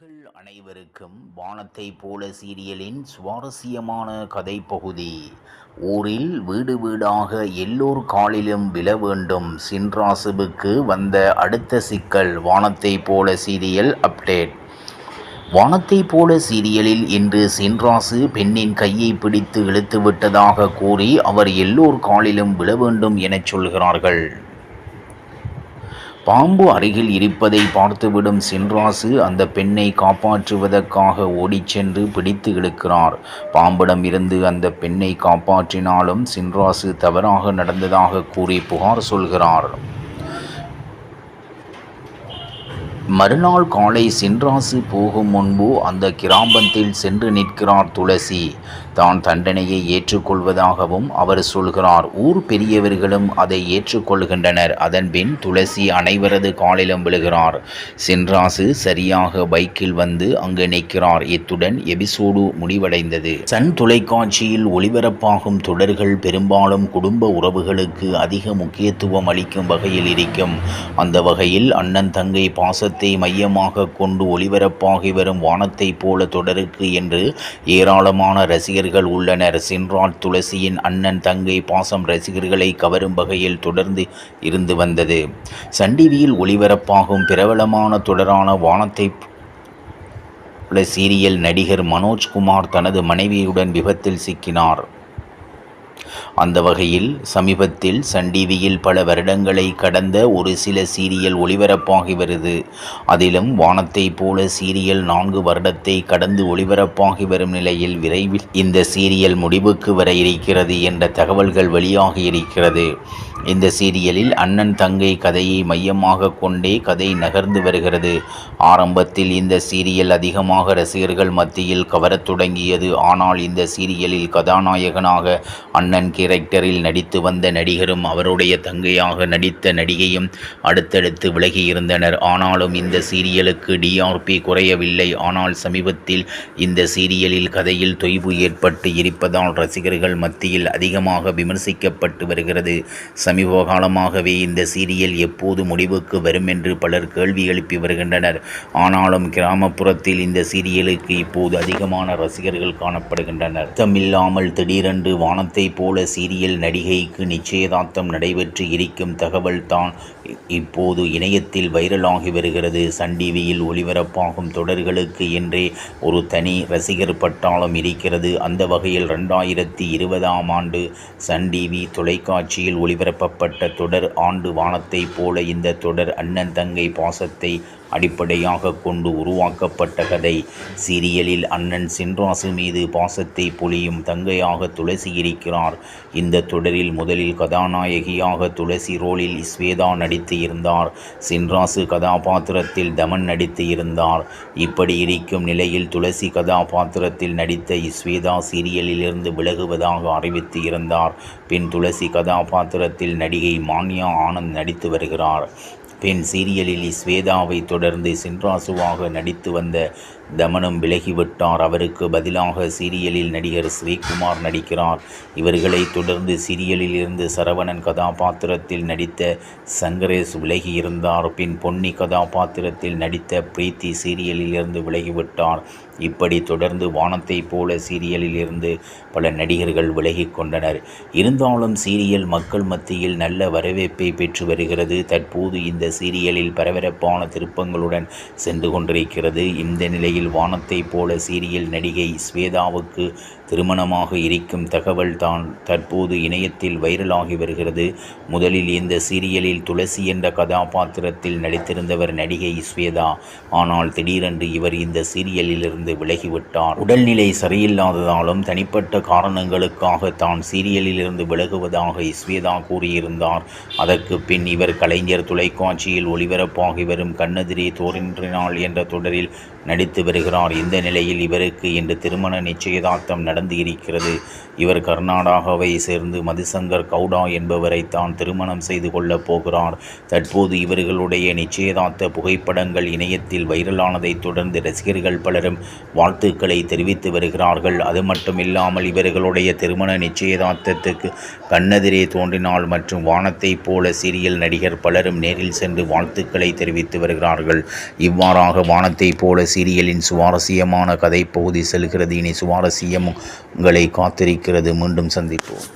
நேயர்கள் அனைவருக்கும் வானத்தைப் போல சீரியலின் சுவாரஸ்யமான கதை பகுதி. ஊரில் வீடு வீடாக எல்லோர் காலிலும் விழ வேண்டும். சின்ராசுவுக்கு வந்த அடுத்த சிக்கல். வானத்தைப் போல சீரியல் அப்டேட். வானத்தைப் போல சீரியலில் இன்று சின்ராசு பெண்ணின் கையை பிடித்து இழுத்து விட்டதாக கூறி அவர் எல்லோர் காலிலும் விழ வேண்டும் எனச் சொல்கிறார்கள். பாம்பு அருகில் இருப்பதை பார்த்துவிடும் சின்ராசு அந்த பெண்ணை காப்பாற்றுவதற்காக ஓடிச் சென்று பிடித்து இழுக்கிறார். பாம்பிடம் இருந்து அந்த பெண்ணை காப்பாற்றினாலும் சின்ராசு தவறாக நடந்ததாக கூறி புகார் சொல்கிறார். மறுநாள் காலை சின்ராசு போகும் முன்பு அந்த கிராமத்தில் சென்று நிற்கிறார் துளசி. தான் தண்டனையை ஏற்றுக்கொள்வதாகவும் அவர் சொல்கிறார். ஊர் பெரியவர்களும் அதை ஏற்றுக்கொள்கின்றனர். அதன்பின் துளசி அனைவரது காலிலும் விழுகிறார். சின்ராசு சரியாக பைக்கில் வந்து அங்கு நிற்கிறார். இத்துடன் எபிசோடு முடிவடைந்தது. சன் தொலைக்காட்சியில் ஒளிபரப்பாகும் தொடர்கள் பெரும்பாலும் குடும்ப உறவுகளுக்கு அதிக முக்கியத்துவம் அளிக்கும் வகையில் இருக்கும். அந்த வகையில் அண்ணன் தங்கை பாசத்தை மையமாக கொண்டு ஒளிபரப்பாகி வரும் வானத்தைப் போல தொடருக்கு என்று ஏராளமான ரசிகர்கள் உள்ளனர். சின்ராஜ் துளசியின் அண்ணன் தங்கை பாசம் ரசிகர்களை கவரும் வகையில் தொடர்ந்து இருந்து வந்தது. சன் டிவியில் ஒளிபரப்பாகும் பிரபலமான தொடரான வானத்தைப் போல சீரியல் நடிகர் மனோஜ்குமார் தனது மனைவியுடன் விபத்தில் சிக்கினார். அந்த வகையில் சமீபத்தில் சன் டிவியில் பல வருடங்களை கடந்த ஒரு சில சீரியல் ஒளிபரப்பாகி வருது. அதிலும் வானத்தைப் போல சீரியல் 4 வருடத்தை கடந்து ஒளிபரப்பாகி வரும் நிலையில் விரைவில் இந்த சீரியல் முடிவுக்கு வர இருக்கிறது என்ற தகவல்கள் வெளியாகி இருக்கிறது. இந்த சீரியலில் அண்ணன் தங்கை கதையை மையமாக கொண்டே கதை நகர்ந்து வருகிறது. ஆரம்பத்தில் இந்த சீரியல் அதிகமாக ரசிகர்கள் மத்தியில் கவரத் தொடங்கியது. ஆனால் இந்த சீரியலில் கதாநாயகனாக அண்ணன் கேரக்டரில் நடித்து வந்த நடிகரும் அவருடைய தங்கையாக நடித்த நடிகையும் அடுத்தடுத்து விலகி இருந்தனர். ஆனாலும் இந்த சீரியலுக்கு டிஆர்பி குறையவில்லை. ஆனால் சமீபத்தில் இந்த சீரியலில் கதையில் தொய்வு ஏற்பட்டு இருப்பதால் ரசிகர்கள் மத்தியில் அதிகமாக விமர்சிக்கப்பட்டு வருகிறது. சமீப காலமாகவே இந்த சீரியல் எப்போது முடிவுக்கு வரும் என்று பலர் கேள்வி எழுப்பி வருகின்றனர். ஆனாலும் கிராமப்புறத்தில் இந்த சீரியலுக்கு இப்போது அதிகமான ரசிகர்கள் காணப்படுகின்றனர். அர்த்தமில்லாமல் திடீரென்று வானத்தைப் போல சீரியல் நடிகைக்கு நிச்சயதார்த்தம் நடைபெற்று இருக்கும் தகவல் தான் இப்போது இணையத்தில் வைரலாகி வருகிறது. சன் டிவியில் ஒளிபரப்பாகும் தொடர்களுக்கு என்றே ஒரு தனி ரசிகர் பட்டாளம் இருக்கிறது. அந்த வகையில் 2020ஆம் ஆண்டு சன் டிவி தொலைக்காட்சியில் ஒளிபரப்பப்பட்ட தொடர் ஆண்டு வானத்தைப் போல. இந்த தொடர் அண்ணன் தங்கை பாசத்தை அடிப்படையாக கொண்டு உருவாக்கப்பட்ட கதை. சீரியலில் அண்ணன் சின்ராசு மீது பாசத்தை பொழியும் தங்கையாக துளசி இருக்கிறார். இந்த தொடரில் முதலில் கதாநாயகியாக துளசி ரோலில் ஸ்வேதா நடித்து இருந்தார். சின்ராசு கதாபாத்திரத்தில் தமன் நடித்து இருந்தார். இப்படி இருக்கும் நிலையில் துளசி கதாபாத்திரத்தில் நடித்த ஸ்வேதா சீரியலிலிருந்து விலகுவதாக அறிவித்து இருந்தார். பின் துளசி கதாபாத்திரத்தில் நடிகை மான்யா ஆனந்த் நடித்து வருகிறார். பின் சீரியலில் ஸ்வேதாவை தொடர்ந்து சின்ராசுவாக நடித்து வந்த தமனும் விலகிவிட்டார். அவருக்கு பதிலாக சீரியலில் நடிகர் ஸ்ரீகுமார் நடிக்கிறார். இவர்களை தொடர்ந்து சீரியலில் இருந்து சரவணன் கதாபாத்திரத்தில் நடித்த சங்கரேஷ் விலகியிருந்தார். பின் பொன்னி கதாபாத்திரத்தில் நடித்த பிரீத்தி சீரியலில் இருந்து விலகிவிட்டார். இப்படி தொடர்ந்து வானத்தைப் போல சீரியலில் இருந்து பல நடிகர்கள் விலகிக் கொண்டனர். இருந்தாலும் சீரியல் மக்கள் மத்தியில் நல்ல வரவேற்பை பெற்று வருகிறது. தற்போது இந்த சீரியலில் பரபரப்பான திருப்பங்களுடன் சென்று கொண்டிருக்கிறது. இந்த நிலையில் வானத்தைப் போல சீரியல் நடிகை ஸ்வேதாவுக்கு திருமணமாக இருக்கும் தகவல் தான் தற்போது இணையத்தில் வைரலாகி வருகிறது. முதலில் இந்த சீரியலில் துளசி என்ற கதாபாத்திரத்தில் நடித்திருந்தவர் நடிகை ஸ்வேதா. ஆனால் திடீரென்று இவர் இந்த சீரியலிலிருந்து விலகிவிட்டார். உடல்நிலை சரியில்லாததாலும் தனிப்பட்ட காரணங்களுக்காக தான் சீரியலிலிருந்து விலகுவதாக ஸ்வேதா கூறியிருந்தார். அதற்கு பின் இவர் கலைஞர் தொலைக்காட்சியில் ஒளிபரப்பாகி வரும் கண்ணெதிரே தோன்றினாள் என்ற தொடரில் நடித்து வருகிறார். இந்த நிலையில் இவருக்கு இன்று திருமண நிச்சயதார்த்தம் நடந்து இருக்கிறது. இவர் கர்நாடகாவை சேர்ந்து மதுசங்கர் கவுடா என்பவரை தான் திருமணம் செய்து கொள்ளப் போகிறார். தற்போது இவர்களுடைய நிச்சயதார்த்த புகைப்படங்கள் இணையத்தில் வைரலானதை தொடர்ந்து ரசிகர்கள் பலரும் வாழ்த்துக்களை தெரிவித்து வருகிறார்கள். அது மட்டுமில்லாமல் இவர்களுடைய திருமண நிச்சயதார்த்தத்துக்கு கண்ணெதிரே தோன்றினாள் மற்றும் வானத்தைப் போல சீரியல் நடிகர் பலரும் நேரில் சென்று வாழ்த்துக்களை தெரிவித்து வருகிறார்கள். இவ்வாறாக வானத்தைப் போல சீரியலின் சுவாரஸ்யமான கதை பகுதி செல்கிறது. இனி சுவாரஸ்யம் உங்களை காத்திருக்கிறது. மீண்டும் சந்திப்போம்.